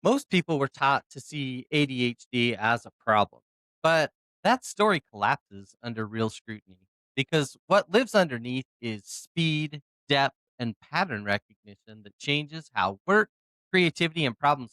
Most people were taught to see ADHD as a problem, but that story collapses under real scrutiny because what lives underneath is speed, depth, and pattern recognition that changes how work, creativity, and problem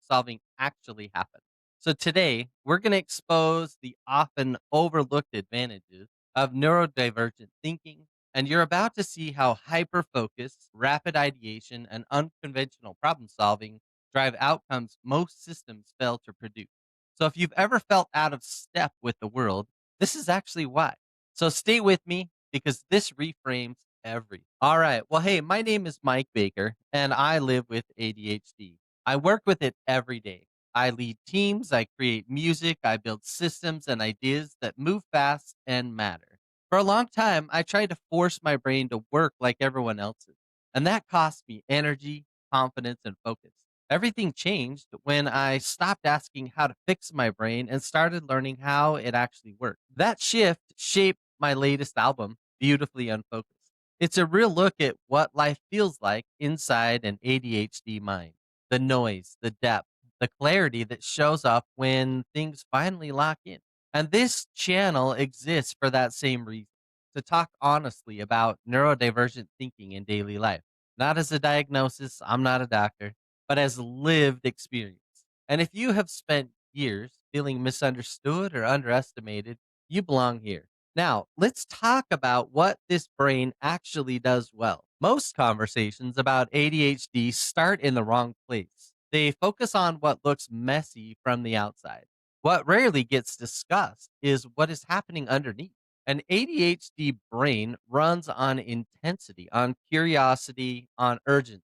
solving actually happen. So today, we're going to expose the often overlooked advantages of neurodivergent thinking, and you're about to see how hyperfocus, rapid ideation, and unconventional problem solving drive outcomes most systems fail to produce. So if you've ever felt out of step with the world, this is actually why. So stay with me because this reframes everything. All right. Well, hey, my name is Mike Baker and I live with ADHD. I work with it every day. I lead teams, I create music, I build systems and ideas that move fast and matter. For a long time, I tried to force my brain to work like everyone else's, and that cost me energy, confidence, and focus. Everything changed when I stopped asking how to fix my brain and started learning how it actually worked. That shift shaped my latest album, Beautifully Unfocused. It's a real look at what life feels like inside an ADHD mind, the noise, the depth, the clarity that shows up when things finally lock in. And this channel exists for that same reason, to talk honestly about neurodivergent thinking in daily life. Not as a diagnosis, I'm not a doctor, but as lived experience. And if you have spent years feeling misunderstood or underestimated, you belong here. Now, let's talk about what this brain actually does well. Most conversations about ADHD start in the wrong place. They focus on what looks messy from the outside. What rarely gets discussed is what is happening underneath. An ADHD brain runs on intensity, on curiosity, on urgency.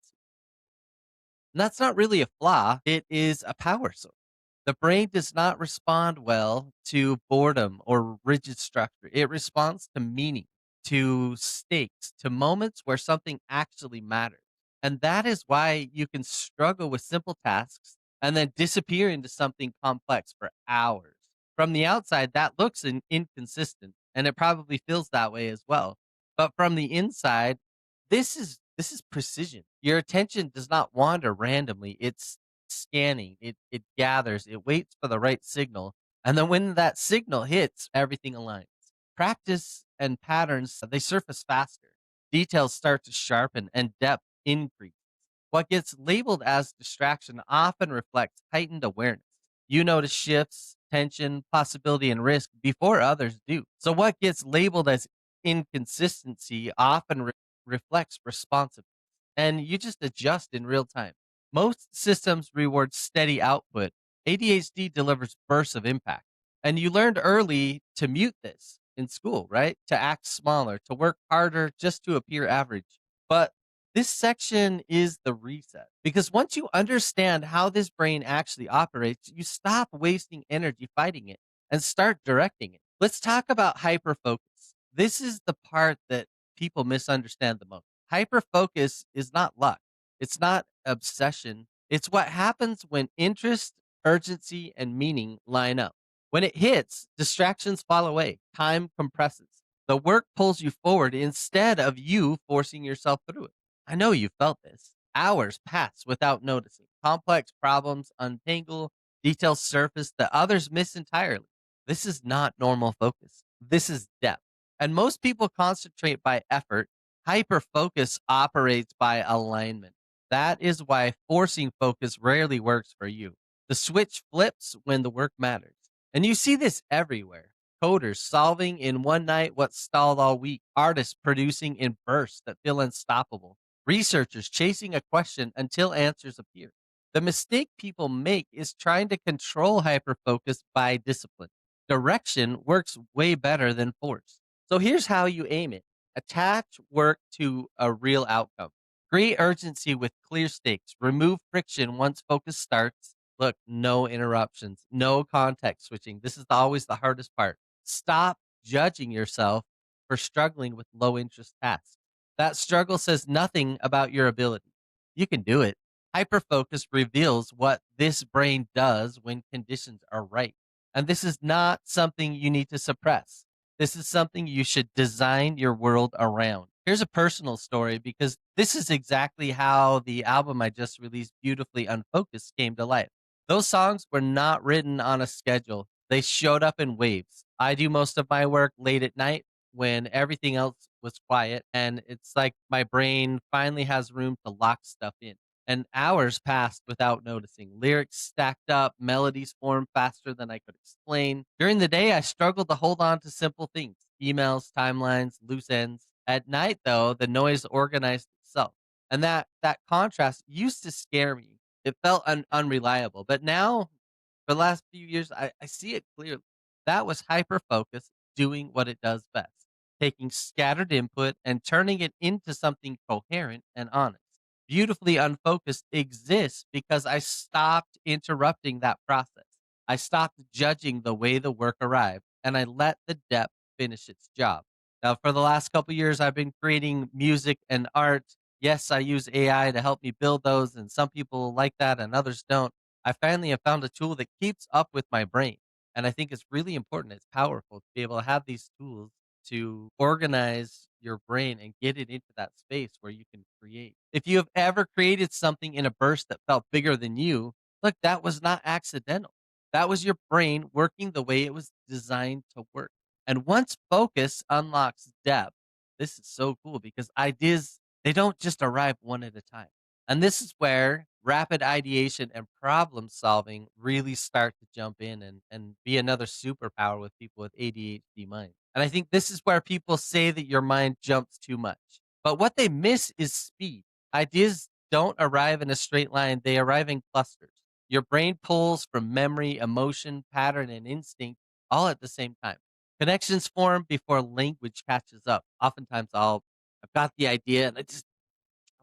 And that's not really a flaw, it is a power source. The brain does not respond well to boredom or rigid structure. It responds to meaning, to stakes, to moments where something actually matters. And that is why you can struggle with simple tasks and then disappear into something complex for hours. From the outside, that looks inconsistent, and it probably feels that way as well. But from the inside, this is precision. Your attention does not wander randomly. It's scanning. It gathers. It waits for the right signal. And then when that signal hits, everything aligns. Practice and patterns, they surface faster. Details start to sharpen and depth increase. What gets labeled as distraction often reflects heightened awareness. You notice shifts, tension, possibility, and risk before others do. So what gets labeled as inconsistency often reflects responsiveness, and you just adjust in real time. Most systems reward steady output. ADHD delivers bursts of impact. And you learned early to mute this in school, right? To act smaller, to work harder just to appear average. But this section is the reset because once you understand how this brain actually operates, you stop wasting energy fighting it and start directing it. Let's talk about hyperfocus. This is the part that people misunderstand the most. Hyperfocus is not luck. It's not obsession. It's what happens when interest, urgency, and meaning line up. When it hits, distractions fall away. Time compresses. The work pulls you forward instead of you forcing yourself through it. I know you felt this. Hours pass without noticing. Complex problems untangle, details surface that others miss entirely. This is not normal focus. This is depth. And most people concentrate by effort. Hyperfocus operates by alignment. That is why forcing focus rarely works for you. The switch flips when the work matters. And you see this everywhere. Coders solving in one night what stalled all week. Artists producing in bursts that feel unstoppable. Researchers chasing a question until answers appear. The mistake people make is trying to control hyperfocus by discipline. Direction works way better than force. So here's how you aim it. Attach work to a real outcome. Create urgency with clear stakes. Remove friction once focus starts. Look, no interruptions, no context switching. This is always the hardest part. Stop judging yourself for struggling with low interest tasks. That struggle says nothing about your ability. You can do it. Hyperfocus reveals what this brain does when conditions are right. And this is not something you need to suppress. This is something you should design your world around. Here's a personal story because this is exactly how the album I just released, Beautifully Unfocused, came to life. Those songs were not written on a schedule, they showed up in waves. I do most of my work late at night when everything else was quiet, and it's like my brain finally has room to lock stuff in. And hours passed without noticing. Lyrics stacked up, melodies formed faster than I could explain. During the day, I struggled to hold on to simple things: emails, timelines, loose ends. At night, though, the noise organized itself. And that contrast used to scare me. It felt unreliable. But now, for the last few years, I see it clearly. That was hyperfocus doing what it does best, taking scattered input and turning it into something coherent and honest. Beautifully Unfocused exists because I stopped interrupting that process. I stopped judging the way the work arrived, and I let the depth finish its job. Now, for the last couple years, I've been creating music and art. Yes, I use AI to help me build those, and some people like that and others don't. I finally have found a tool that keeps up with my brain. And I think it's really important. It's powerful to be able to have these tools to organize your brain and get it into that space where you can create. If you have ever created something in a burst that felt bigger than you, look, that was not accidental. That was your brain working the way it was designed to work. And once focus unlocks depth, this is so cool because ideas, they don't just arrive one at a time. And this is where rapid ideation and problem solving really start to jump in and be another superpower with people with ADHD mind. And I think this is where people say that your mind jumps too much. But what they miss is speed. Ideas don't arrive in a straight line, they arrive in clusters. Your brain pulls from memory, emotion, pattern, and instinct all at the same time. Connections form before language catches up. Oftentimes I've got the idea and I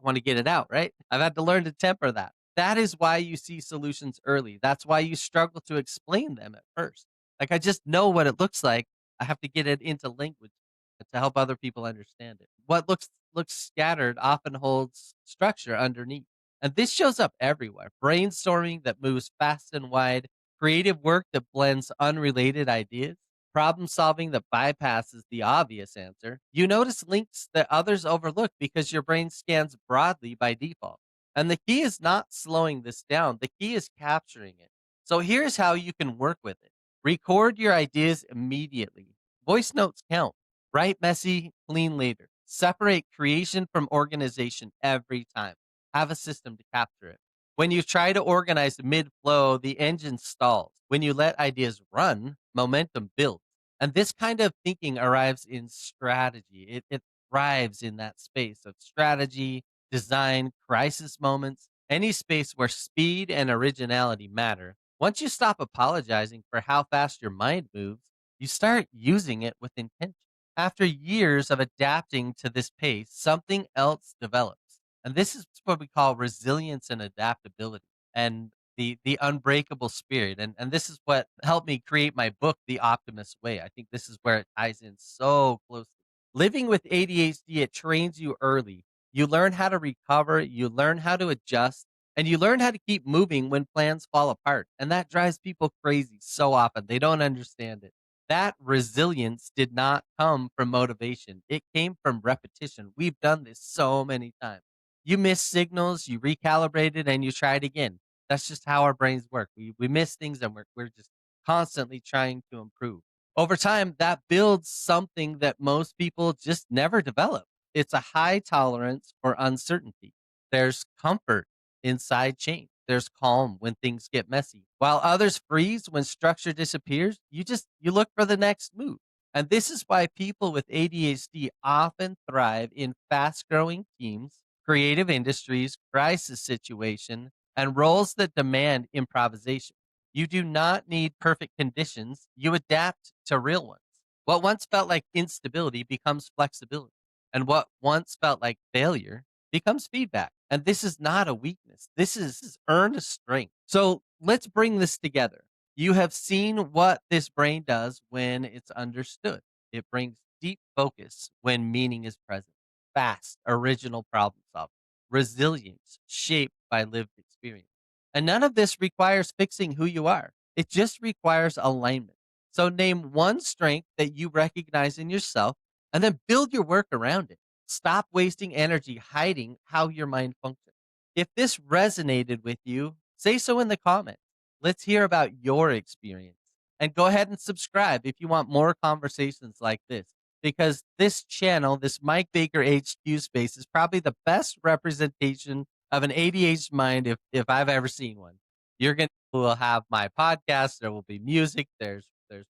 want to get it out, right? I've had to learn to temper that. That is why you see solutions early. That's why you struggle to explain them at first. Like, I just know what it looks like. I have to get it into language to help other people understand it. What looks scattered often holds structure underneath. And this shows up everywhere. Brainstorming that moves fast and wide, creative work that blends unrelated ideas, problem solving that bypasses the obvious answer. You notice links that others overlook because your brain scans broadly by default. And the key is not slowing this down, the key is capturing it. So here's how you can work with it: record your ideas immediately. Voice notes count. Write messy, clean later. Separate creation from organization every time. Have a system to capture it. When you try to organize mid flow, the engine stalls. When you let ideas run, momentum builds. And this kind of thinking arrives in strategy. It thrives in that space of strategy, design, crisis moments, any space where speed and originality matter. Once you stop apologizing for how fast your mind moves, you start using it with intention. After years of adapting to this pace, something else develops. And this is what we call resilience and adaptability and the unbreakable spirit. And this is what helped me create my book, The Optimist Way. I think this is where it ties in so closely. Living with ADHD, it trains you early. You learn how to recover, you learn how to adjust, and you learn how to keep moving when plans fall apart. And that drives people crazy so often. They don't understand it. That resilience did not come from motivation. It came from repetition. We've done this so many times. You miss signals, you recalibrate it, and you try it again. That's just how our brains work. We miss things and we're just constantly trying to improve. Over time, that builds something that most people just never develop. It's a high tolerance for uncertainty. There's comfort inside change. There's calm when things get messy. While others freeze when structure disappears, you look for the next move. And this is why people with ADHD often thrive in fast-growing teams, creative industries, crisis situation, and roles that demand improvisation. You do not need perfect conditions, you adapt to real ones. What once felt like instability becomes flexibility, and what once felt like failure becomes feedback. And this is not a weakness. This is earned strength. So let's bring this together. You have seen what this brain does when it's understood. It brings deep focus when meaning is present, fast, original problem solving, resilience shaped by lived experience. And none of this requires fixing who you are. It just requires alignment. So name one strength that you recognize in yourself and then build your work around it. Stop wasting energy hiding how your mind functions. If this resonated with you, say so in the comments. Let's hear about your experience. And go ahead and subscribe if you want more conversations like this. Because this channel, this Mike Baker HQ space, is probably the best representation of an ADHD mind if I've ever seen one. You're gonna will have my podcast. There will be music. There's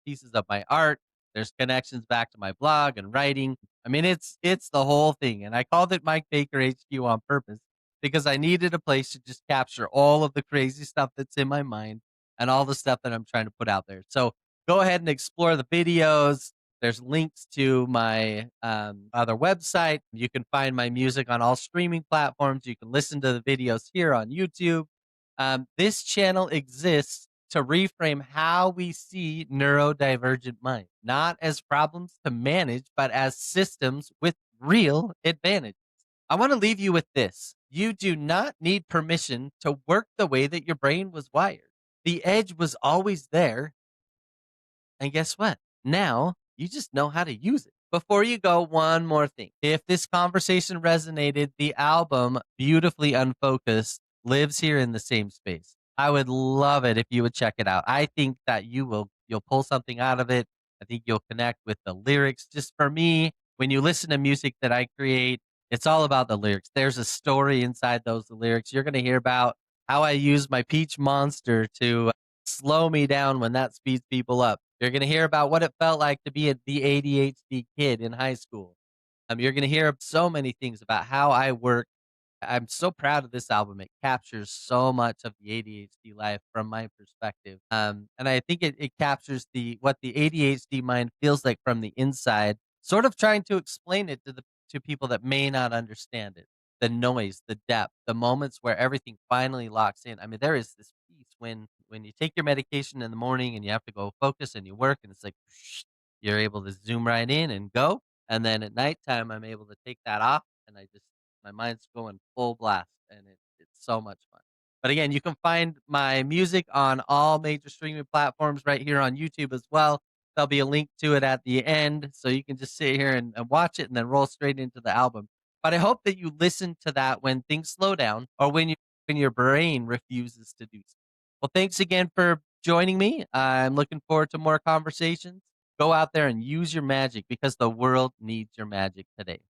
pieces of my art. There's connections back to my blog and writing. I mean, it's the whole thing. And I called it Mike Baker HQ on purpose because I needed a place to just capture all of the crazy stuff that's in my mind and all the stuff that I'm trying to put out there. So go ahead and explore the videos. There's links to my other website. You can find my music on all streaming platforms. You can listen to the videos here on YouTube. This channel exists to reframe how we see neurodivergent minds, not as problems to manage, but as systems with real advantage. I want to leave you with this. You do not need permission to work the way that your brain was wired. The edge was always there. And guess what? Now you just know how to use it. Before you go, one more thing. If this conversation resonated, the album Beautifully Unfocused lives here in the same space. I would love it if you would check it out. I think that you'll pull something out of it. I think you'll connect with the lyrics. Just for me, when you listen to music that I create, it's all about the lyrics. There's a story inside those lyrics. You're going to hear about how I use my peach monster to slow me down when that speeds people up. You're going to hear about what it felt like to be the ADHD kid in high school. You're going to hear so many things about how I work. I'm so proud of this album. It captures so much of the ADHD life from my perspective. And I think it captures what the ADHD mind feels like from the inside, sort of trying to explain it to people that may not understand it. The noise, the depth, the moments where everything finally locks in. I mean, there is this piece when you take your medication in the morning and you have to go focus and you work and it's like you're able to zoom right in and go. And then at nighttime, I'm able to take that off and I just my mind's going full blast, and it's so much fun. But again, you can find my music on all major streaming platforms right here on YouTube as well. There'll be a link to it at the end, so you can just sit here and watch it and then roll straight into the album. But I hope that you listen to that when things slow down or when your brain refuses to do so. Well, thanks again for joining me. I'm looking forward to more conversations. Go out there and use your magic because the world needs your magic today.